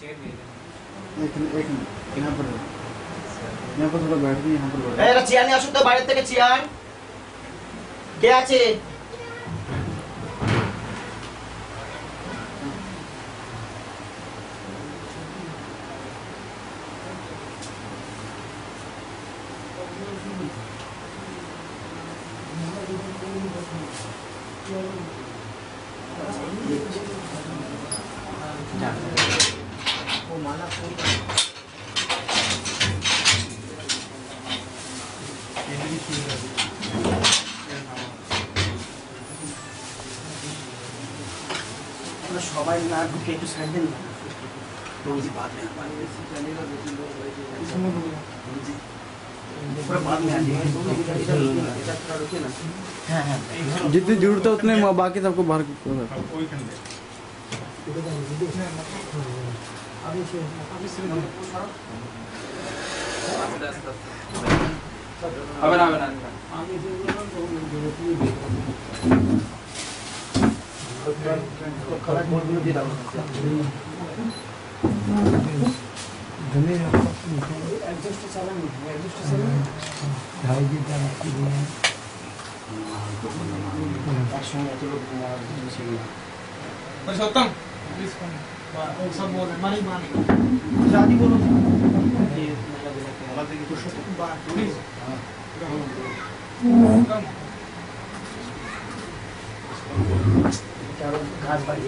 यहाँ पर थोड़ा बैठ गई, यहाँ पर बैठ। এরা চেয়ার নিয়ে আসুন তো বাইরে থেকে চেয়ার। কে আছে? ও মালা ফুল সবাই না ঢুকে একটু সাইড দেন না। बाद में जितनी जरूरत है उतने बाकी सबको बाहर पुरुषोत्तम सब बोल रहे मानी मानी शादी बोलो पुरुषोत्तम बात प्लीज घास बाड़ी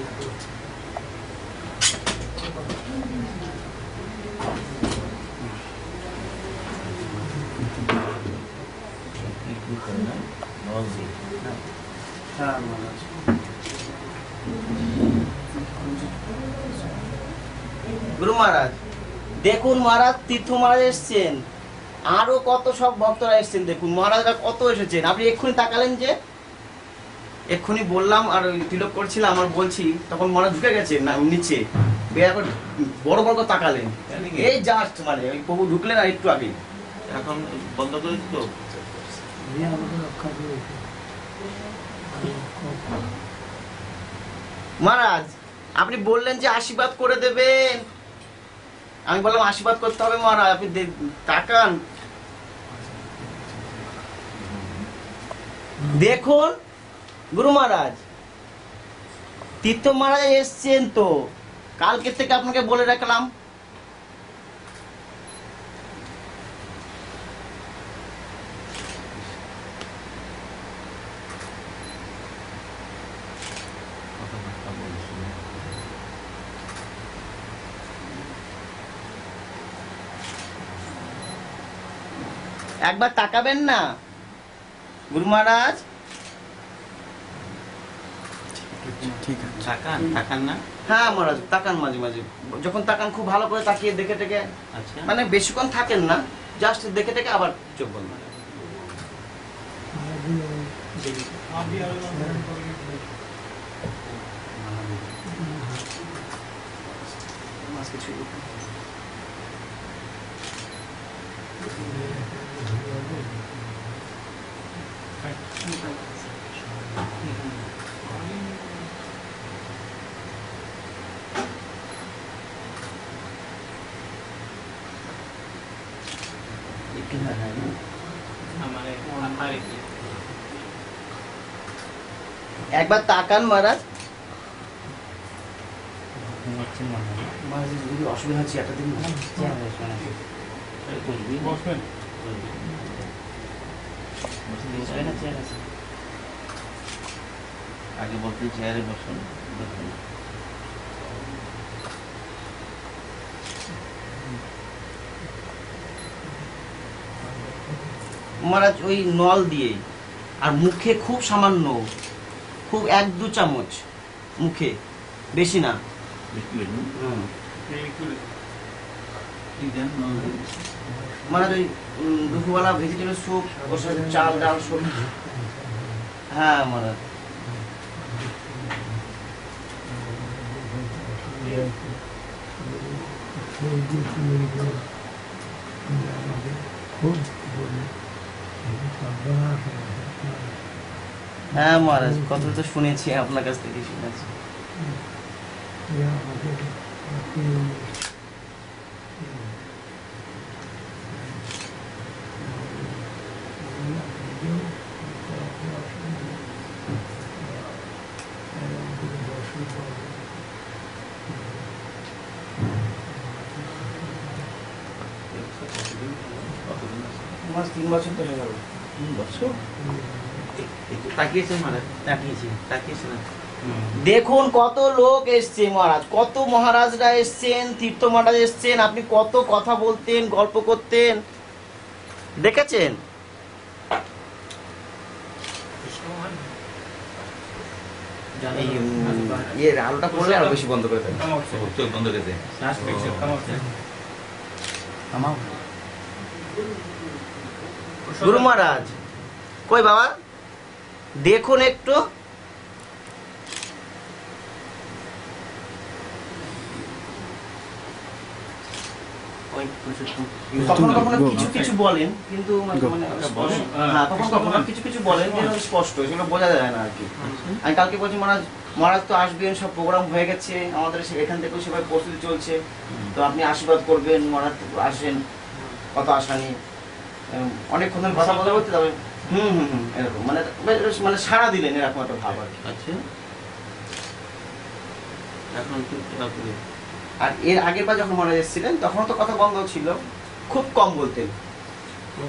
গুরু মহারাজ দেখুন, মহারাজ তীর্থ মহারাজ এসছেন, আরো কত সব ভক্তরা এসছেন। দেখুন মহারাজরা কত এসেছেন। আপনি এক্ষুনি তাকালেন যে, এক্ষুনি বললাম আর তিলক করছিলাম আর বলছি, তখন মহারাজ ঢুকে গেছেন না নিচে, বড় বড় তাকালেন। এই জাস্ট মানে ওই প্রভু ঢুকলেন আর একটু আগে। এখন বন্ধ করে তো মহারাজ আপনি বললেন যে আশীর্বাদ করে দেবেন, আমি বললাম আশীর্বাদ করতে হবে মহারাজ, আপনি তাকান। দেখুন গুরু মহারাজ তীর্থ মহারাজ এসছেন তো, কালকে থেকে আপনাকে বলে রাখলাম। একবার তাকাবেন না গুরু মহারাজ? ठीक है। তাকান তাকান না? হ্যাঁ মহারাজ তাকান, মাঝে মাঝে যখন তাকান খুব ভালো করে তাকিয়ে দেখে টেকে, আচ্ছা মানে বেশিক্ষণ থাকেন না, জাস্ট দেখে টেকে আবার চোখ বন্ধ। একবার তাকান মহারাজ। মহারাজ যদি অসুবিধা হচ্ছে একটা দিন আগে বলতে চেয়ারে বসুন। মহারাজ ওই নল দিয়ে আর মুখে খুব সামান্য, খুব 1-2 চামচ মুখে, বেশি না। মহারাজ ওই দুপুরবেলা ভেজিটেবল স্যুপ, ওর সাথে চাল ডাল সবজি। হ্যাঁ মহারাজ। হ্যাঁ মহারাজ কথা তো শুনেছি, আপনার কাছ থেকে শুনেছি। মাস 3 বছর তো হয়ে গেল। বছর একটু তাকিয়েছেন মানে তাকিয়েছি। তাকিয়েছেন না দেখুন কত লোক এসছে মহারাজ, কত মহারাজরা এসছেন, তীর্থ মহারাজ এসছেন, আপনি কত কথা বলতেন, গল্প করতেন, দেখেছেন? এই এর আলোটা করলে আরো বেশি বন্ধ করে দেন। চোখ বন্ধ করে দেন গুরু মহারাজ কই বাবা, দেখুন একটু। কখনো কখনো কিছু কিছু বলেন, কিন্তু হ্যাঁ কখনো কখনো কিছু কিছু বলেন যেন স্পষ্ট, সেগুলো বোঝা যায় না আর কি। আমি কালকে বলছি মহারাজ, মহারাজ তো আসবেন, সব প্রোগ্রাম হয়ে গেছে আমাদের, এখান থেকেও সেভাবে প্রস্তুতি চলছে, তো আপনি আশীর্বাদ করবেন, মহারাজ আসেন, কত আশা নিয়ে অনেকক্ষণ ধরে কথা বলতে বলতে তবে এরকম মানে মানে সাড়া দিলেন, এরকম একটা ভাব আর কি। আচ্ছা এখন তো আর এর আগের বার যখন মহারাজ এসেছিলেন তখন তো কথা বন্ধ ছিল, খুব কম বলতেন।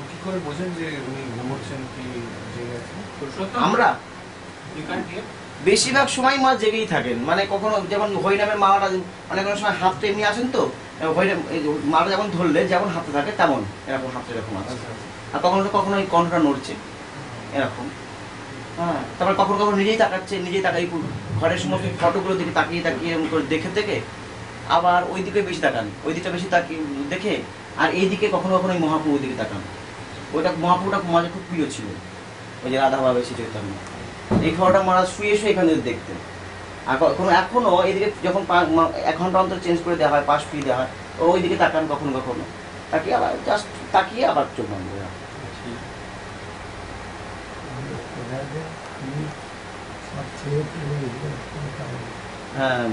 কি করে বোঝেন যে উনি ঘুমোচ্ছেন কি জেগে আছেন? আমরা বেশিরভাগ সময় মা জেগেই থাকেন, মানে কখনো যেমন হরিনামের মালাটা অনেক অনেক সময় হাতটা এমনি আসেন, তো হরিনাম মালা যেমন ধরলে যেমন হাতে থাকে তেমন এরকম হাতটা এরকম আছে, আর কখনো কখনো এই কণ্ঠটা নড়ছে এরকম। হ্যাঁ, তারপর কখনো কখনো নিজেই তাকাচ্ছে, নিজেই তাকাই ঘরের সমস্ত ফটোগুলো দিকে তাকিয়ে তাকিয়ে এরকম করে দেখে থেকে আবার ওই দিকে বেশি তাকান, ওই দিকটা বেশি তাকিয়ে দেখে, আর এই দিকে কখনো কখনো ওই মহাপ্রভুর দিকে তাকান। ওইটা মহাপ্রভুটা মাঝে খুব প্রিয় ছিল, ওই যে রাধা ভাবে শ্রী চৈতন্য। এই খাওয়াটা মহারাজ শুয়ে শুয়ে এখানে দেখতেন। আর এখনো এইদিকে যখন 1 ঘন্টা অন্তর চেঞ্জ করে দেওয়া হয়, পাশ ফিরে দেওয়া হয়, ওই দিকে তাকান কখনো কখনো, তাকিয়ে আবার জাস্ট তাকিয়ে আবার চোখ বন্ধ করে রাখেন। হ্যাঁ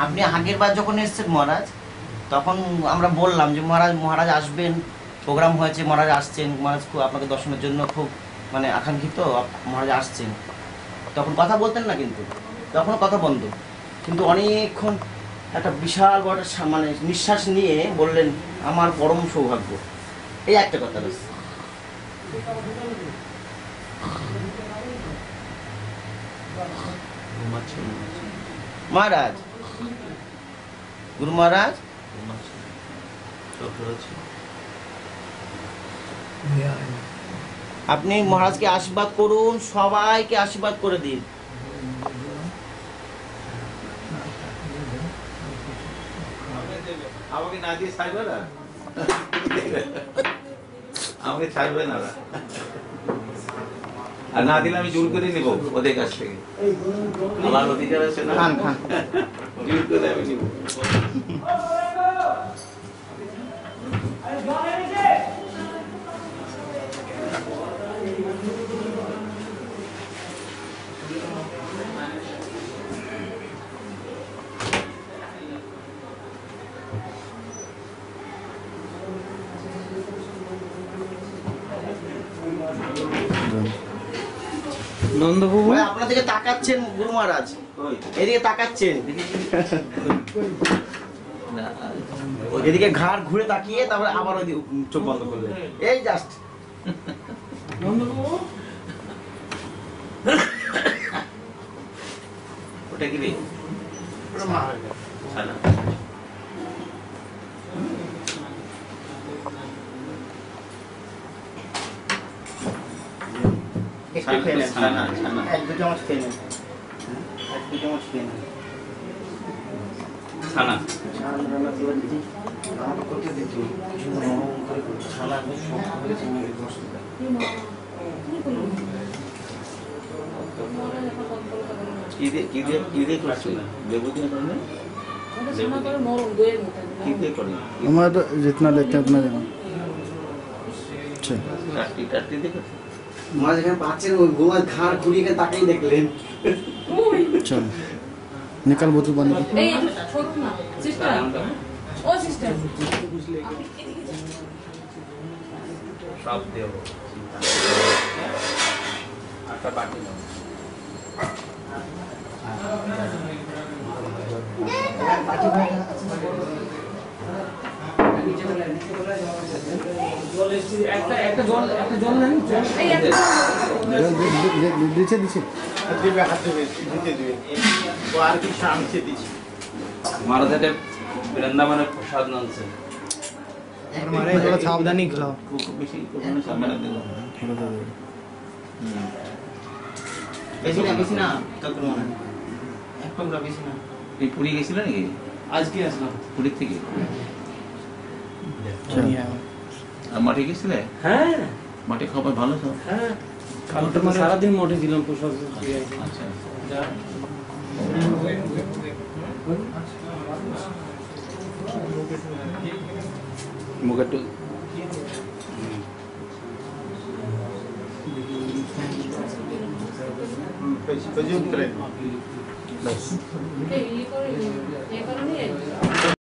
আপনি আগের বার যখন এসেছেন মহারাজ, তখন আমরা বললাম যে মহারাজ আসবেন, প্রোগ্রাম হয়েছে, মহারাজ আসছেন, মহারাজ খুব আপনাকে দর্শনের জন্য খুব মানে আকাঙ্ক্ষিত, মহারাজ আসছেন। তখন কথা বলতেন না, কিন্তু তখন কথা বন্ধ, কিন্তু অনেকক্ষণ একটা বিশাল বড় মানে নিঃশ্বাস নিয়ে বললেন আমার পরম সৌভাগ্য, এই একটা কথা ব্যাস। মহারাজ, গুরু মহারাজ, আপনি মহারাজকে আশীর্বাদ করুন, সবাইকে আশীর্বাদ করে দিন। আমাকে না দিয়ে ছাড়বে না, আমাকে ছাড়বে না, আর না দিলে আমি জোর করে নিব ওদের কাছ থেকে। আমার অধিকার আছে না, খান খান, জোর করে আমি নিব। নন্দবাবু আপনার দিকে তাকাচ্ছেন গুরু মহারাজ, এদিকে তাকাচ্ছেন, এদিকে ঘাড় ঘুরে তাকিয়ে তারপরে আবার ওই চোখ বন্ধ করলেন, এই জাস্ট। ওটা কি রে? ছানা। একটু খেয়ে নেন, ছানা, ছানা। 1-2 চামচ খেয়ে নেন, 1-2 চামচ খেয়ে নেন। ছানা আমাকে করতে দিত নরম করে করতো। ছানা বেশ শক্ত করে ছানা বেশ অসুবিধা। কি দিয়ে করছিল লেবু দিয়ে করে না কি দিয়ে করে हमारा तो जितना लेते हैं उतना देना अच्छा টাট্টি দিয়ে করছে মাঝে যেখানে পাচ্ছেন ওই গোয়া ঘাড় ঘুরিয়ে গিয়ে তাকেই দেখলেন। चल निकल बोतल पानी की এই ছোট না সিস্টার ও সিস্টার সব দেব একটা বাটি দাও একটা জল নেন এই একটা दीजिए दीजिए महाराज वृंदावन प्रसाद नानसे हमारे थोड़ा सावधानी खिलाओ খুব বেশি কোনো সামনে দেব थोड़ा दे दो বেশি না কাকুর মনে হয়। এক টুকরা বেশি না। এই পুরি গেছিল নাকি আজকে আসলাম। পুরী থেকে चल আর মাঠে গেছিলে হ্যাঁ মাঠে খাবার ভালো সব হ্যাঁ কালকে তো সারাদিন মোটে ছিলাম প্রসাদ আচ্ছা মুখে একটু এই করে নিয়ে